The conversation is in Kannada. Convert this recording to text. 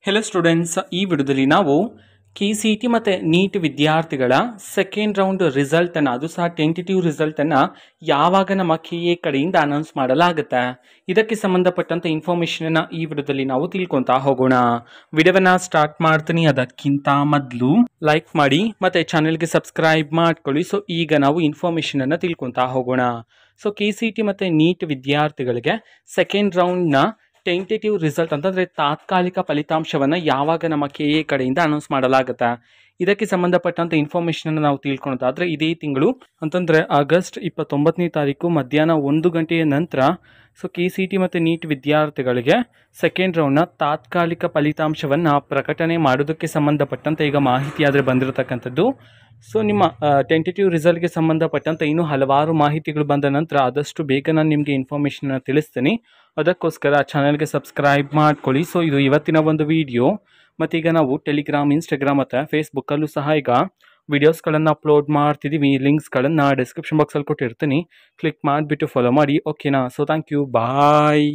ಹೆಲೋ ಸ್ಟೂಡೆಂಟ್ಸ್, ಈ ವಿಡಿಯೋದಲ್ಲಿ ನಾವು KCET ಮತ್ತು ನೀಟ್ ವಿದ್ಯಾರ್ಥಿಗಳ ಸೆಕೆಂಡ್ ರೌಂಡ್ ರಿಸಲ್ಟನ್ನು, ಅದು ಸಹ ಟೆಂಟೇಟಿವ್ ರಿಸಲ್ಟನ್ನು ಯಾವಾಗ ನಮ್ಮ KA ಕಡೆಯಿಂದ ಅನೌನ್ಸ್ ಮಾಡಲಾಗುತ್ತೆ, ಇದಕ್ಕೆ ಸಂಬಂಧಪಟ್ಟಂಥ ಇನ್ಫಾರ್ಮೇಷನನ್ನು ಈ ವಿಡಿಯೋದಲ್ಲಿ ನಾವು ತಿಳ್ಕೊತಾ ಹೋಗೋಣ. ವಿಡಿಯೋವನ್ನು ಸ್ಟಾರ್ಟ್ ಮಾಡ್ತೀನಿ. ಅದಕ್ಕಿಂತ ಮೊದಲು ಲೈಕ್ ಮಾಡಿ ಮತ್ತು ಚಾನೆಲ್ಗೆ ಸಬ್ಸ್ಕ್ರೈಬ್ ಮಾಡ್ಕೊಳ್ಳಿ. ಸೊ ಈಗ ನಾವು ಇನ್ಫಾರ್ಮೇಷನನ್ನು ತಿಳ್ಕೊತಾ ಹೋಗೋಣ. ಸೊ KCET ಮತ್ತು ನೀಟ್ ವಿದ್ಯಾರ್ಥಿಗಳಿಗೆ ಸೆಕೆಂಡ್ ರೌಂಡ್ನ ಟೆಂಟೇಟಿವ್ ರಿಸಲ್ಟ್ ಅಂತಂದರೆ ತಾತ್ಕಾಲಿಕ ಫಲಿತಾಂಶವನ್ನು ಯಾವಾಗ ನಮ್ಮ KA ಕಡೆಯಿಂದ ಅನೌನ್ಸ್ ಮಾಡಲಾಗುತ್ತೆ, ಇದಕ್ಕೆ ಸಂಬಂಧಪಟ್ಟಂಥ ಇನ್ಫಾರ್ಮೇಷನನ್ನು ನಾವು ತಿಳ್ಕೊಳೋದಾದರೆ ಇದೇ ತಿಂಗಳು ಅಂತಂದರೆ ಆಗಸ್ಟ್ 29ನೇ ತಾರೀಕು ಮಧ್ಯಾಹ್ನ 1 ಗಂಟೆಯ ನಂತರ ಸೊ KCET ಮತ್ತು ನೀಟ್ ವಿದ್ಯಾರ್ಥಿಗಳಿಗೆ ಸೆಕೆಂಡ್ ರೌಂಡ್ನ ತಾತ್ಕಾಲಿಕ ಫಲಿತಾಂಶವನ್ನು ಪ್ರಕಟಣೆ ಮಾಡೋದಕ್ಕೆ ಸಂಬಂಧಪಟ್ಟಂತೆ ಈಗ ಮಾಹಿತಿ ಆದರೆ ಬಂದಿರತಕ್ಕಂಥದ್ದು. ಸೊ ನಿಮ್ಮ ಟೆಂಟೇಟಿವ್ ರಿಸಲ್ಟ್ಗೆ ಸಂಬಂಧಪಟ್ಟಂತೆ ಇನ್ನೂ ಹಲವಾರು ಮಾಹಿತಿಗಳು ಬಂದ ನಂತರ ಆದಷ್ಟು ಬೇಗ ನಾನು ನಿಮಗೆ ಇನ್ಫಾರ್ಮೇಷನ್ನ ತಿಳಿಸ್ತೀನಿ. ಅದಕ್ಕೋಸ್ಕರ ಚಾನಲ್ಗೆ ಸಬ್ಸ್ಕ್ರೈಬ್ ಮಾಡ್ಕೊಳ್ಳಿ. ಸೊ ಇದು ಇವತ್ತಿನ ಒಂದು ವಿಡಿಯೋ. ಮತ್ತೀಗ ನಾವು ಟೆಲಿಗ್ರಾಮ್, ಇನ್ಸ್ಟಾಗ್ರಾಮ್ ಮತ್ತು ಫೇಸ್ಬುಕ್ಕಲ್ಲೂ ಸಹ ಈಗ ವಿಡಿಯೋಸ್ಗಳನ್ನು ಅಪ್ಲೋಡ್ ಮಾಡ್ತಿದ್ದೀವಿ. ಲಿಂಕ್ಸ್ಗಳನ್ನು ಡಿಸ್ಕ್ರಿಪ್ಷನ್ ಬಾಕ್ಸಲ್ಲಿ ಕೊಟ್ಟಿರ್ತೀನಿ. ಕ್ಲಿಕ್ ಮಾಡಿಬಿಟ್ಟು ಫಾಲೋ ಮಾಡಿ. ಓಕೆನಾ? So thank you, bye.